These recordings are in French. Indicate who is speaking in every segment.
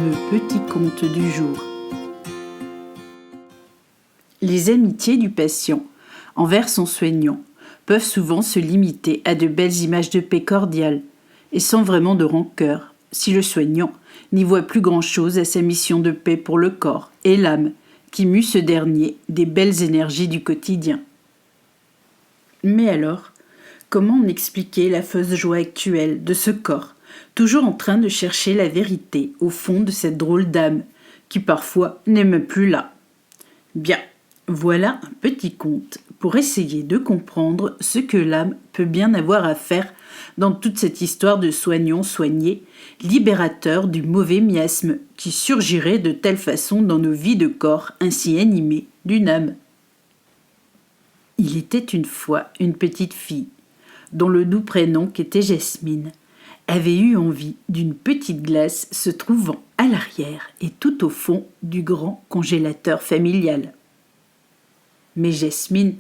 Speaker 1: Le petit conte du jour. Les amitiés du patient envers son soignant peuvent souvent se limiter à de belles images de paix cordiale et sans vraiment de rancœur, si le soignant n'y voit plus grand-chose à sa mission de paix pour le corps et l'âme qui mue ce dernier des belles énergies du quotidien. Mais alors, comment en expliquer la fausse joie actuelle de ce corps, toujours en train de chercher la vérité au fond de cette drôle d'âme, qui parfois n'est même plus là? Bien, voilà un petit conte pour essayer de comprendre ce que l'âme peut bien avoir à faire dans toute cette histoire de soignant soigné, libérateur du mauvais miasme qui surgirait de telle façon dans nos vies de corps ainsi animés d'une âme. Il était une fois une petite fille, dont le doux prénom qu'était Jasmine, avait eu envie d'une petite glace se trouvant à l'arrière et tout au fond du grand congélateur familial. Mais Jasmine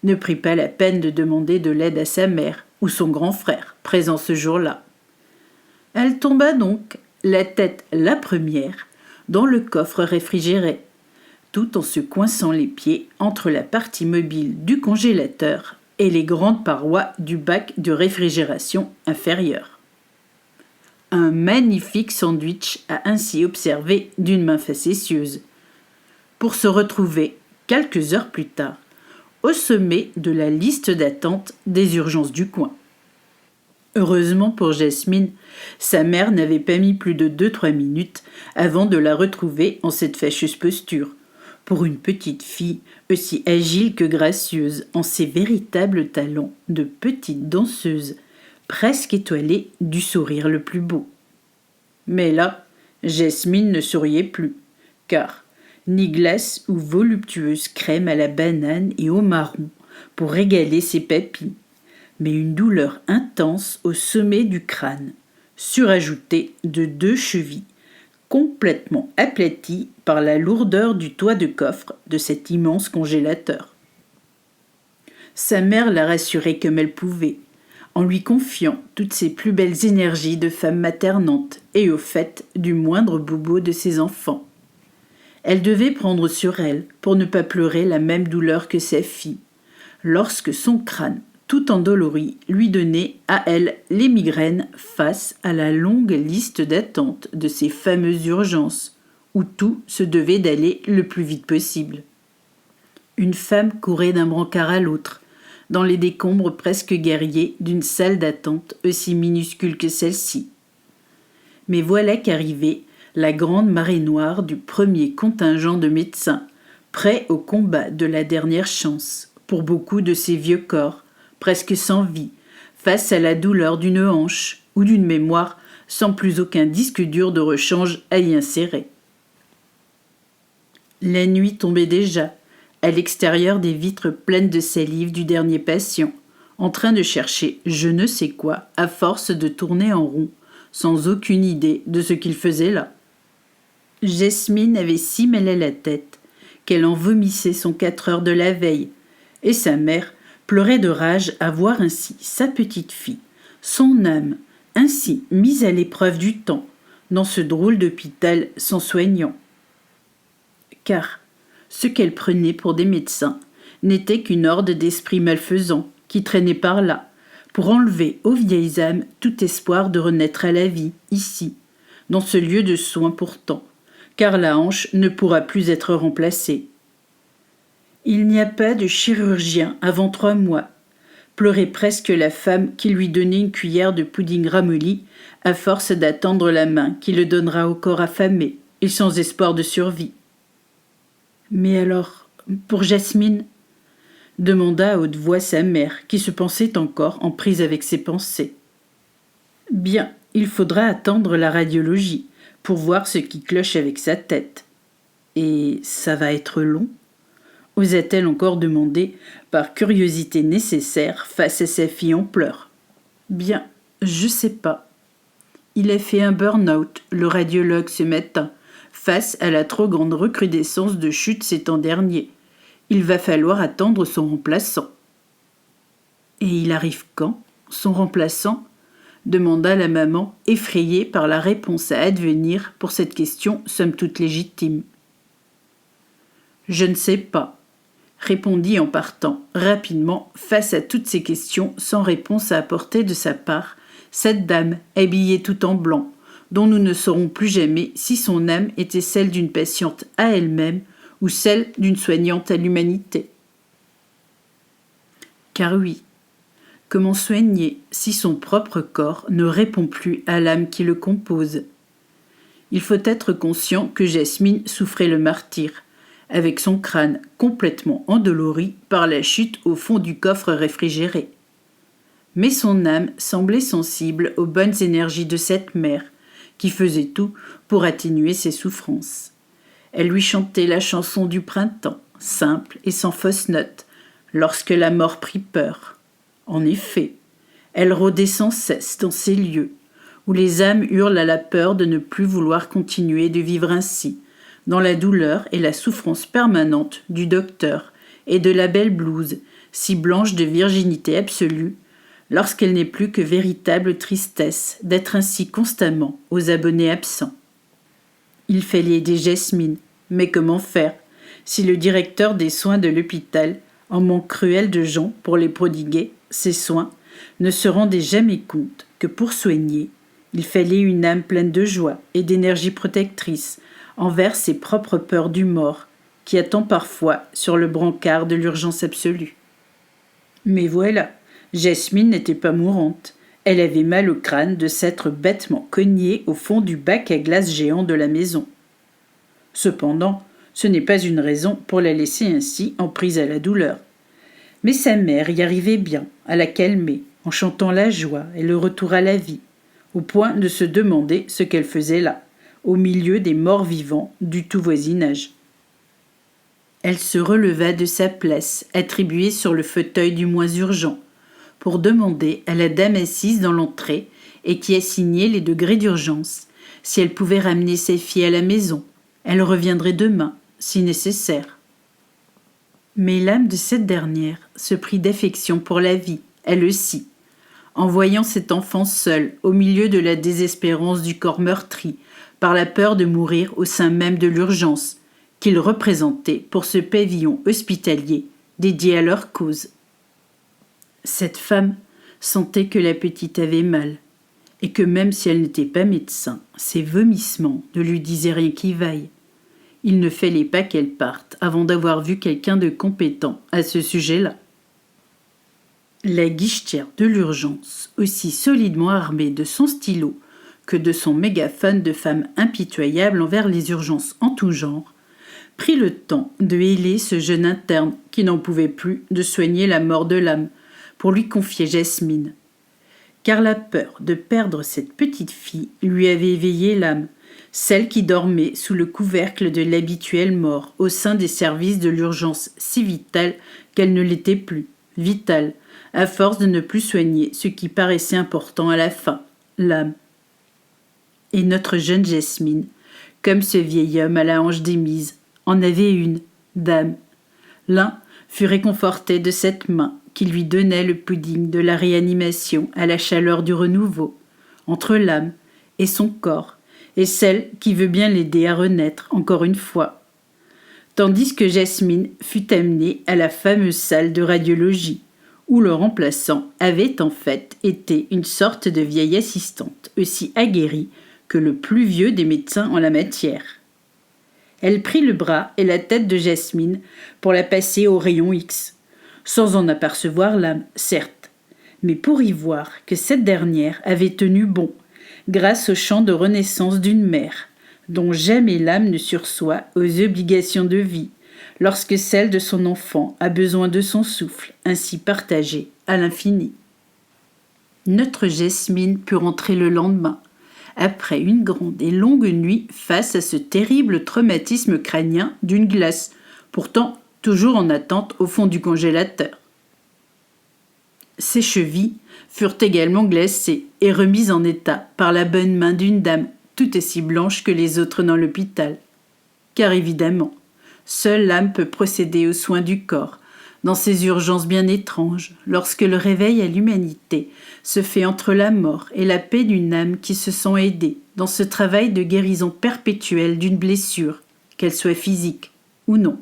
Speaker 1: ne prit pas la peine de demander de l'aide à sa mère ou son grand frère, présent ce jour-là. Elle tomba donc, la tête la première, dans le coffre réfrigéré, tout en se coinçant les pieds entre la partie mobile du congélateur et les grandes parois du bac de réfrigération inférieur. Un magnifique sandwich a ainsi observé d'une main facétieuse, pour se retrouver, quelques heures plus tard, au sommet de la liste d'attente des urgences du coin. Heureusement pour Jasmine, sa mère n'avait pas mis plus de 2-3 minutes avant de la retrouver en cette fâcheuse posture, pour une petite fille aussi agile que gracieuse en ses véritables talents de petite danseuse, presque étoilée du sourire le plus beau. Mais là, Jasmine ne souriait plus, car ni glace ou voluptueuse crème à la banane et au marron pour régaler ses papilles, mais une douleur intense au sommet du crâne, surajoutée de 2 chevilles, complètement aplaties par la lourdeur du toit de coffre de cet immense congélateur. Sa mère la rassurait comme elle pouvait, en lui confiant toutes ses plus belles énergies de femme maternante et au fait du moindre bobo de ses enfants. Elle devait prendre sur elle pour ne pas pleurer la même douleur que sa fille, lorsque son crâne, tout endolori, lui donnait à elle les migraines face à la longue liste d'attente de ces fameuses urgences, où tout se devait d'aller le plus vite possible. Une femme courait d'un brancard à l'autre, dans les décombres presque guerriers d'une salle d'attente aussi minuscule que celle-ci. Mais voilà qu'arrivait la grande marée noire du premier contingent de médecins, prêts au combat de la dernière chance, pour beaucoup de ces vieux corps, presque sans vie, face à la douleur d'une hanche ou d'une mémoire sans plus aucun disque dur de rechange à y insérer. La nuit tombait déjà, à l'extérieur des vitres pleines de salive du dernier patient, en train de chercher je ne sais quoi à force de tourner en rond, sans aucune idée de ce qu'il faisait là. Jasmine avait si mal à la tête qu'elle en vomissait son 4 heures de la veille, et sa mère pleurait de rage à voir ainsi sa petite fille, son âme, ainsi mise à l'épreuve du temps, dans ce drôle d'hôpital sans soignant. Car ce qu'elle prenait pour des médecins n'était qu'une horde d'esprits malfaisants qui traînaient par là, pour enlever aux vieilles âmes tout espoir de renaître à la vie, ici, dans ce lieu de soins pourtant, car la hanche ne pourra plus être remplacée. Il n'y a pas de chirurgien avant 3 mois, pleurait presque la femme qui lui donnait une cuillère de pudding ramolli à force d'attendre la main qui le donnera au corps affamé et sans espoir de survie. Mais alors, pour Jasmine, demanda à haute voix sa mère, qui se pensait encore en prise avec ses pensées. Bien, il faudra attendre la radiologie pour voir ce qui cloche avec sa tête. Et ça va être long, osa-t-elle encore demander, par curiosité nécessaire face à sa fille en pleurs. Bien, je sais pas. Il a fait un burn-out, le radiologue ce matin, face à la trop grande recrudescence de chute ces temps derniers. Il va falloir attendre son remplaçant. Et il arrive quand, son remplaçant ? demanda la maman, effrayée par la réponse à advenir pour cette question somme toute légitime. Je ne sais pas, répondit en partant rapidement face à toutes ces questions sans réponse à apporter de sa part cette dame habillée tout en blanc, dont nous ne saurons plus jamais si son âme était celle d'une patiente à elle-même ou celle d'une soignante à l'humanité. Car oui, comment soigner si son propre corps ne répond plus à l'âme qui le compose? Il faut être conscient que Jasmine souffrait le martyre, avec son crâne complètement endolori par la chute au fond du coffre réfrigéré. Mais son âme semblait sensible aux bonnes énergies de cette mère, qui faisait tout pour atténuer ses souffrances. Elle lui chantait la chanson du printemps, simple et sans fausse note, lorsque la mort prit peur. En effet, elle rôdait sans cesse dans ces lieux, où les âmes hurlent à la peur de ne plus vouloir continuer de vivre ainsi, dans la douleur et la souffrance permanente du docteur et de la belle blouse, si blanche de virginité absolue, lorsqu'elle n'est plus que véritable tristesse d'être ainsi constamment aux abonnés absents. Il fallait aider Jasmine, mais comment faire si le directeur des soins de l'hôpital, en manque cruel de gens pour les prodiguer, ces soins, ne se rendait jamais compte que pour soigner, il fallait une âme pleine de joie et d'énergie protectrice envers ses propres peurs du mort, qui attend parfois sur le brancard de l'urgence absolue. Mais voilà, Jasmine n'était pas mourante. Elle avait mal au crâne de s'être bêtement cognée au fond du bac à glace géant de la maison. Cependant, ce n'est pas une raison pour la laisser ainsi en prise à la douleur. Mais sa mère y arrivait bien à la calmer, en chantant la joie et le retour à la vie, au point de se demander ce qu'elle faisait là, au milieu des morts vivants du tout voisinage. Elle se releva de sa place, attribuée sur le fauteuil du moins urgent, pour demander à la dame assise dans l'entrée et qui assignait les degrés d'urgence si elle pouvait ramener ses filles à la maison. Elle reviendrait demain, si nécessaire. Mais l'âme de cette dernière se prit d'affection pour la vie, elle aussi, en voyant cet enfant seul au milieu de la désespérance du corps meurtri par la peur de mourir au sein même de l'urgence qu'il représentait pour ce pavillon hospitalier dédié à leur cause. Cette femme sentait que la petite avait mal, et que même si elle n'était pas médecin, ses vomissements ne lui disaient rien qui vaille. Il ne fallait pas qu'elle parte avant d'avoir vu quelqu'un de compétent à ce sujet-là. La guichetière de l'urgence, aussi solidement armée de son stylo que de son mégaphone de femme impitoyable envers les urgences en tout genre, prit le temps de héler ce jeune interne qui n'en pouvait plus de soigner la mort de l'âme pour lui confier Jasmine. Car la peur de perdre cette petite fille lui avait éveillé l'âme, celle qui dormait sous le couvercle de l'habituelle mort au sein des services de l'urgence si vitale qu'elle ne l'était plus, vitale, à force de ne plus soigner ce qui paraissait important à la fin, l'âme. Et notre jeune Jasmine, comme ce vieil homme à la hanche démise, en avait une, dame. L'un fut réconforté de cette main qui lui donnait le pudding de la réanimation à la chaleur du renouveau, entre l'âme et son corps, et celle qui veut bien l'aider à renaître encore une fois. Tandis que Jasmine fut amenée à la fameuse salle de radiologie, où le remplaçant avait en fait été une sorte de vieille assistante, aussi aguerrie que le plus vieux des médecins en la matière. Elle prit le bras et la tête de Jasmine pour la passer au rayon X, sans en apercevoir l'âme, certes, mais pour y voir que cette dernière avait tenu bon, grâce au chant de renaissance d'une mère, dont jamais l'âme ne sursoit aux obligations de vie, lorsque celle de son enfant a besoin de son souffle, ainsi partagé à l'infini. Notre Jasmine put rentrer le lendemain, après une grande et longue nuit face à ce terrible traumatisme crânien d'une glace, pourtant toujours en attente au fond du congélateur. Ses chevilles furent également glacées et remises en état par la bonne main d'une dame tout aussi blanche que les autres dans l'hôpital. Car évidemment, seule l'âme peut procéder aux soins du corps, dans ces urgences bien étranges, lorsque le réveil à l'humanité se fait entre la mort et la paix d'une âme qui se sent aidée dans ce travail de guérison perpétuelle d'une blessure, qu'elle soit physique ou non.